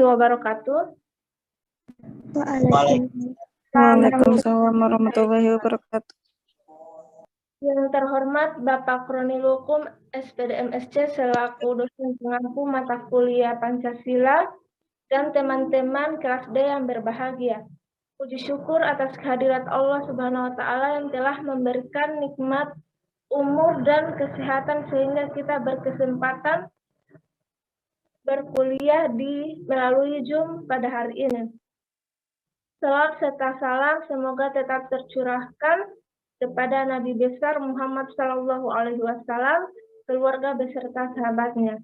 wabarakatuh. Waalaikumsalam warahmatullahi wabarakatuh. Yang terhormat Bapak Kronil Hukum SPD MSC selaku dosen pengampu mata kuliah Pancasila dan teman-teman kelas D yang berbahagia. Puji syukur atas kehadirat Allah Subhanahu wa Ta'ala yang telah memberikan nikmat umur dan kesehatan sehingga kita berkesempatan berkuliah melalui Zoom pada hari ini. Salawat serta salam semoga tetap tercurahkan kepada Nabi besar Muhammad Sallallahu Alaihi Wasallam, keluarga beserta sahabatnya.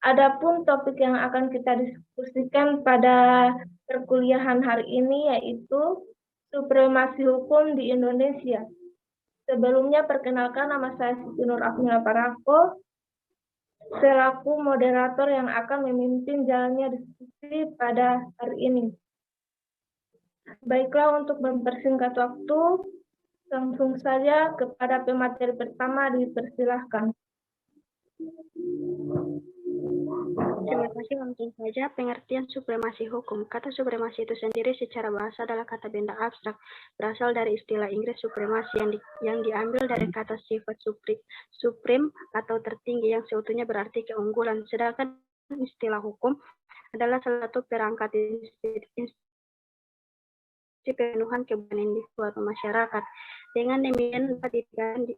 Adapun topik yang akan kita diskusikan pada perkuliahan hari ini yaitu supremasi hukum di Indonesia. Sebelumnya perkenalkan nama saya Siti Nur Afnila Parako selaku moderator yang akan memimpin jalannya diskusi pada hari ini. Baiklah, untuk mempersingkat waktu, langsung saja kepada pemateri pertama, dipersilahkan. Terima kasih. Langsung saja, pengertian supremasi hukum. Kata supremasi itu sendiri secara bahasa adalah kata benda abstrak, berasal dari istilah Inggris supremasi yang diambil dari kata sifat supreme atau tertinggi yang seutuhnya berarti keunggulan. Sedangkan istilah hukum adalah salah satu perangkat pemenuhan kebutuhan individu atau masyarakat. Dengan demikian perhatikan di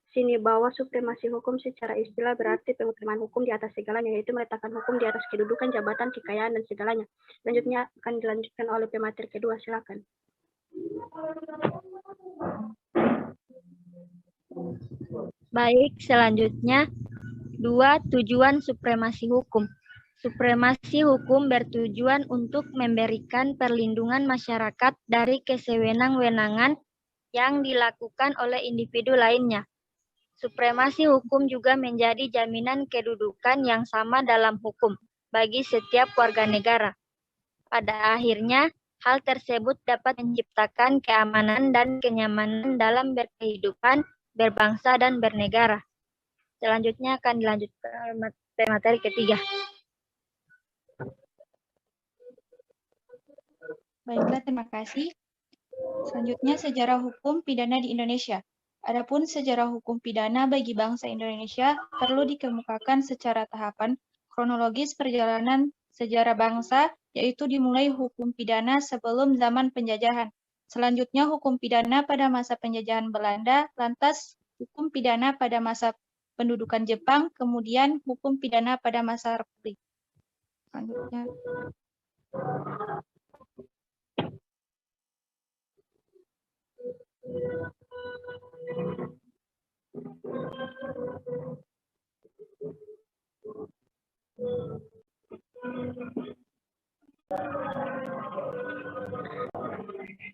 sini bahwa supremasi hukum secara istilah berarti pengutamaan hukum di atas segalanya, yaitu meletakkan hukum di atas kedudukan, jabatan, kekayaan, dan segalanya. Selanjutnya akan dilanjutkan oleh pemateri kedua, silakan. Baik, selanjutnya 2. Tujuan supremasi hukum. Supremasi hukum bertujuan untuk memberikan perlindungan masyarakat dari kesewenang-wenangan yang dilakukan oleh individu lainnya. Supremasi hukum juga menjadi jaminan kedudukan yang sama dalam hukum bagi setiap warga negara. Pada akhirnya, hal tersebut dapat menciptakan keamanan dan kenyamanan dalam berkehidupan, berbangsa, dan bernegara. Selanjutnya akan dilanjutkan materi ketiga. Baiklah, terima kasih. Selanjutnya, sejarah hukum pidana di Indonesia. Adapun sejarah hukum pidana bagi bangsa Indonesia perlu dikemukakan secara tahapan kronologis perjalanan sejarah bangsa, yaitu dimulai hukum pidana sebelum zaman penjajahan. Selanjutnya, hukum pidana pada masa penjajahan Belanda, lantas hukum pidana pada masa pendudukan Jepang, kemudian hukum pidana pada masa Republik. Selanjutnya.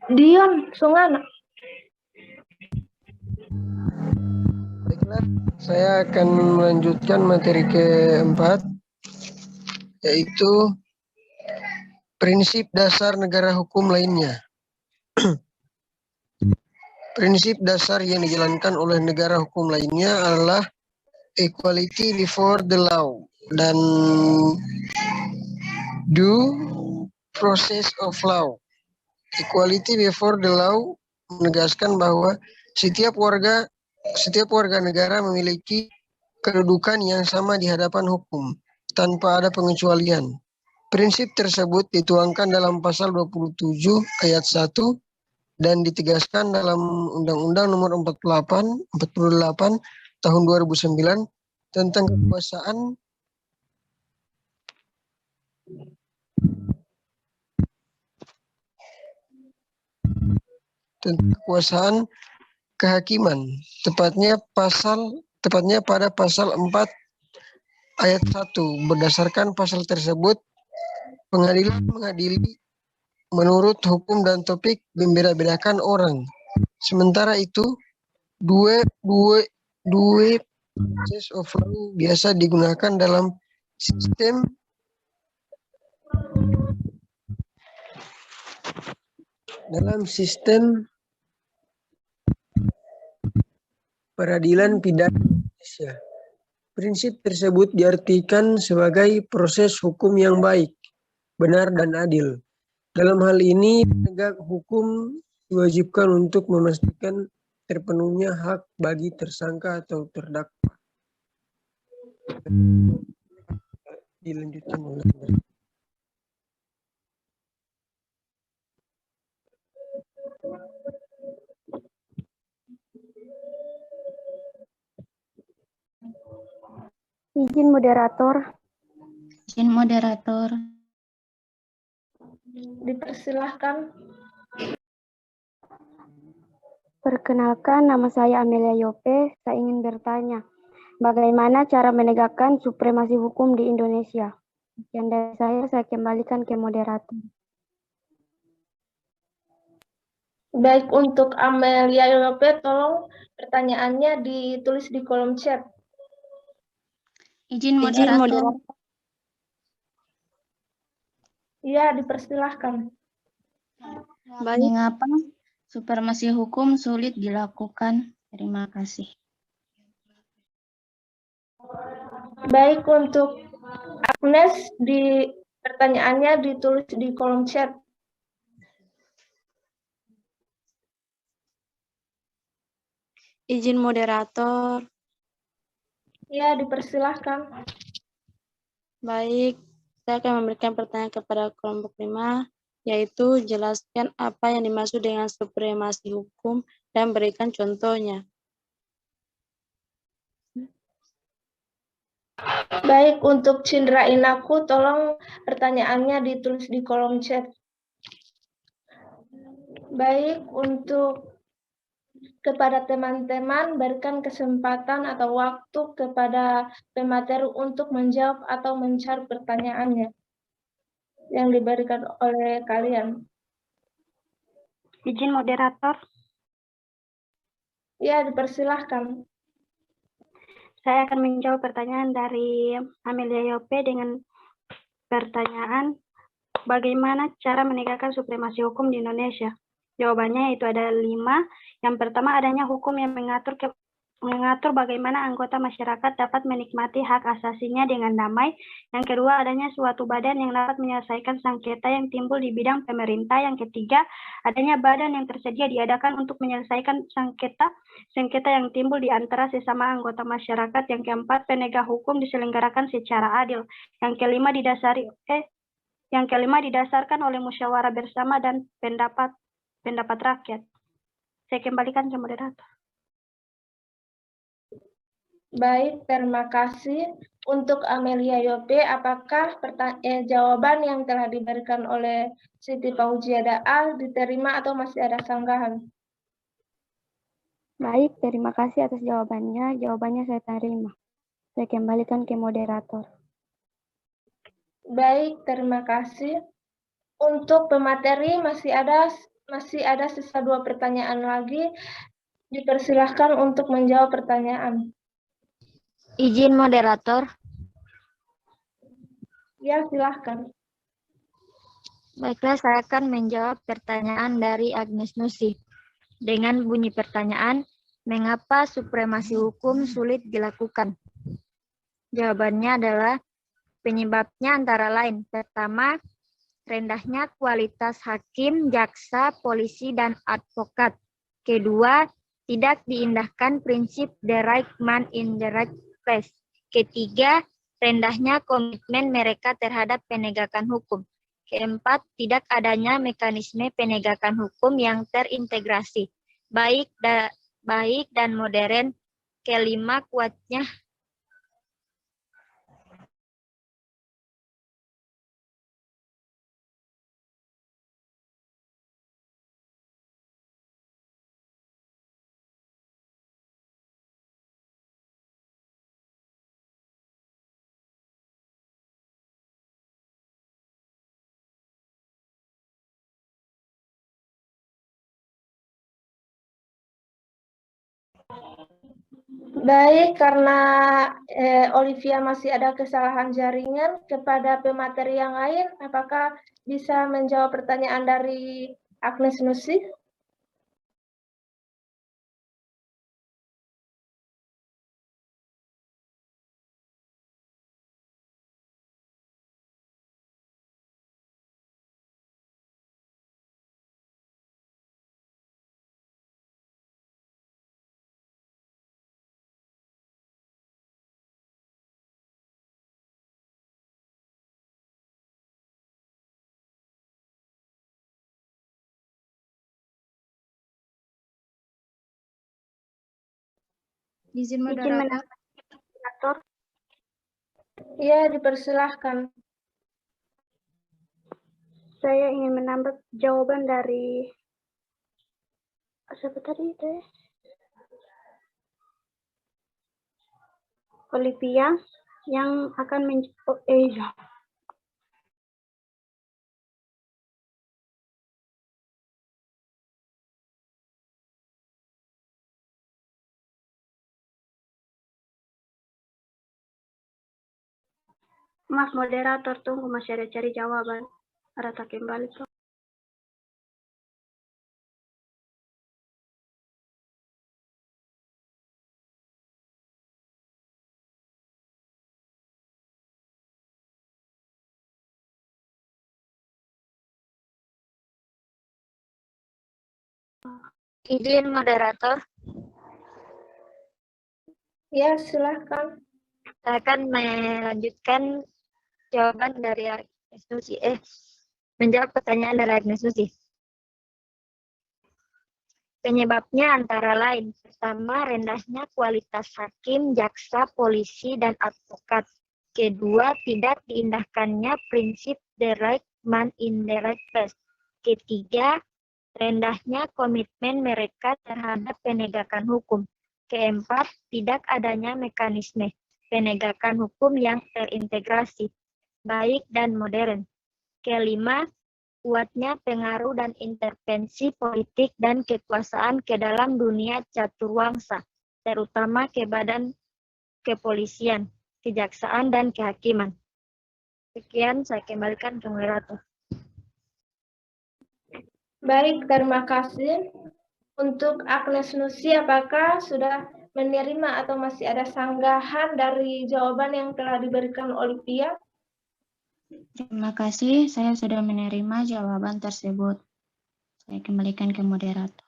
Dion, Sungana. Baiklah, saya akan melanjutkan materi keempat, yaitu prinsip dasar negara hukum lainnya. Prinsip dasar yang dijalankan oleh negara hukum lainnya adalah equality before the law dan due process of law. Equality before the law menegaskan bahwa setiap warga negara memiliki kedudukan yang sama di hadapan hukum tanpa ada pengecualian. Prinsip tersebut dituangkan dalam pasal 27 ayat 1 dan ditegaskan dalam Undang-Undang Nomor 48 Tahun 2009 tentang kekuasaan kehakiman, tepatnya pada pasal 4 ayat 1. Berdasarkan pasal tersebut, pengadilan mengadili menurut hukum dan topik membeda-bedakan orang. Sementara itu, due process of law biasa digunakan dalam sistem peradilan pidana Indonesia. Prinsip tersebut diartikan sebagai proses hukum yang baik, benar, dan adil. Dalam hal ini, penegak hukum diwajibkan untuk memastikan terpenuhnya hak bagi tersangka atau terdakwa. Dilanjutkan oleh Izin moderator. Izin moderator. Dipersilahkan. Perkenalkan, nama saya Amelia Yope. Saya ingin bertanya, bagaimana cara menegakkan supremasi hukum di Indonesia? Sekian dari saya kembalikan ke moderator. Baik, untuk Amelia Yope, tolong pertanyaannya ditulis di kolom chat. Izin moderator. Iya, dipersilahkan. Mengapa supremasi hukum sulit dilakukan? Terima kasih. Baik, untuk Agnes, pertanyaannya ditulis di kolom chat. Izin moderator. Ya, dipersilahkan. Baik, saya akan memberikan pertanyaan kepada kelompok 5, yaitu jelaskan apa yang dimaksud dengan supremasi hukum dan berikan contohnya. Baik, untuk Cindra Inaku, tolong pertanyaannya ditulis di kolom chat. Baik, untuk kepada teman-teman, berikan kesempatan atau waktu kepada pemateri untuk menjawab atau mencari pertanyaannya yang diberikan oleh kalian. Izin moderator. Ya, dipersilahkan. Saya akan menjawab pertanyaan dari Amelia Yope dengan pertanyaan, bagaimana cara menegakkan supremasi hukum di Indonesia? Jawabannya itu ada 5. Yang pertama, adanya hukum yang mengatur bagaimana anggota masyarakat dapat menikmati hak asasinya dengan damai. Yang kedua, adanya suatu badan yang dapat menyelesaikan sengketa yang timbul di bidang pemerintah. Yang ketiga, adanya badan yang tersedia diadakan untuk menyelesaikan sengketa yang timbul di antara sesama anggota masyarakat. Yang keempat, penegak hukum diselenggarakan secara adil. Yang kelima, didasarkan oleh musyawarah bersama dan pendapat rakyat. Saya kembalikan ke moderator. Baik, terima kasih. Untuk Amelia Yope, apakah jawaban yang telah diberikan oleh Siti Fauziada A diterima atau masih ada sanggahan? Baik, terima kasih atas jawabannya. Jawabannya saya terima. Saya kembalikan ke moderator. Baik, terima kasih. Untuk pemateri masih ada sisa 2 pertanyaan lagi. Dipersilahkan untuk menjawab pertanyaan. Izin moderator. Ya, silahkan. Baiklah, saya akan menjawab pertanyaan dari Agnes Nusi. Dengan bunyi pertanyaan, mengapa supremasi hukum sulit dilakukan? Jawabannya adalah penyebabnya antara lain. Pertama, rendahnya kualitas hakim, jaksa, polisi, dan advokat. Kedua, tidak diindahkan prinsip the right man in the right place. Ketiga, rendahnya komitmen mereka terhadap penegakan hukum. Keempat, tidak adanya mekanisme penegakan hukum yang terintegrasi, baik dan modern. Kelima, kuatnya Baik, karena Olivia masih ada kesalahan jaringan, kepada pemateri yang lain, apakah bisa menjawab pertanyaan dari Agnes Nusi? Izin Izin moderator. moderator. Ya, dipersilahkan. Saya ingin menambah jawaban dari siapa tadi itu? Olivia yang akan Mas moderator, tunggu, masih ada cari jawaban. Ada tak kembali kok. Izin moderator, Ya, silahkan. saya akan melanjutkan jawaban dari Agnes Nusi. Menjawab pertanyaan dari Agnes Nusi. Penyebabnya antara lain, pertama, rendahnya kualitas hakim, jaksa, polisi, dan advokat. Kedua, tidak diindahkannya prinsip the right man in the right place. Ketiga, rendahnya komitmen mereka terhadap penegakan hukum. Keempat, tidak adanya mekanisme penegakan hukum yang terintegrasi, baik dan modern. Kelima, kuatnya pengaruh dan intervensi politik dan kekuasaan ke dalam dunia caturwangsa, terutama ke badan kepolisian, kejaksaan, dan kehakiman. Sekian, saya kembalikan ke moderator. Baik, terima kasih. Untuk Agnes Nusi, apakah sudah menerima atau masih ada sanggahan dari jawaban yang telah diberikan Olivia? Terima kasih, saya sudah menerima jawaban tersebut. Saya kembalikan ke moderator.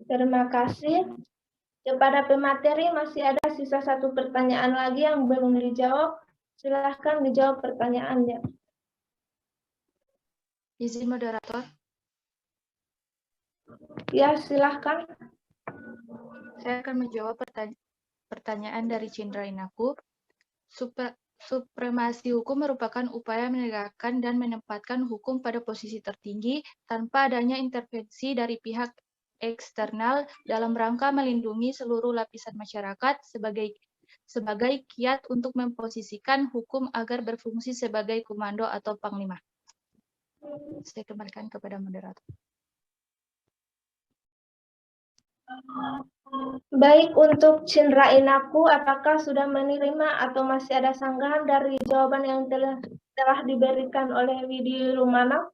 Terima kasih. Kepada pemateri masih ada sisa satu pertanyaan lagi yang belum dijawab. Silahkan dijawab pertanyaannya. Izin moderator. Ya, silahkan. Saya akan menjawab pertanyaan dari Cindra Inaku. Supremasi hukum merupakan upaya menegakkan dan menempatkan hukum pada posisi tertinggi tanpa adanya intervensi dari pihak eksternal dalam rangka melindungi seluruh lapisan masyarakat sebagai kiat untuk memposisikan hukum agar berfungsi sebagai komando atau panglima. Saya kembalikan kepada moderator. Baik, untuk Cindra Inaku, apakah sudah menerima atau masih ada sanggahan dari jawaban yang telah diberikan oleh Widi Rumana?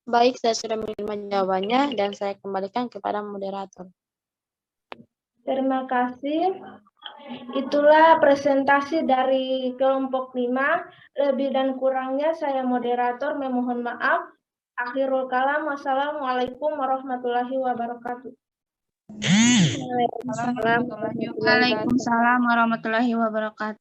Baik, saya sudah menerima jawabannya dan saya kembalikan kepada moderator. Terima kasih. Itulah presentasi dari kelompok 5. Lebih dan kurangnya saya moderator memohon maaf. Akhirul kalam, wassalamualaikum warahmatullahi wabarakatuh. Waalaikumsalam warahmatullahi wabarakatuh.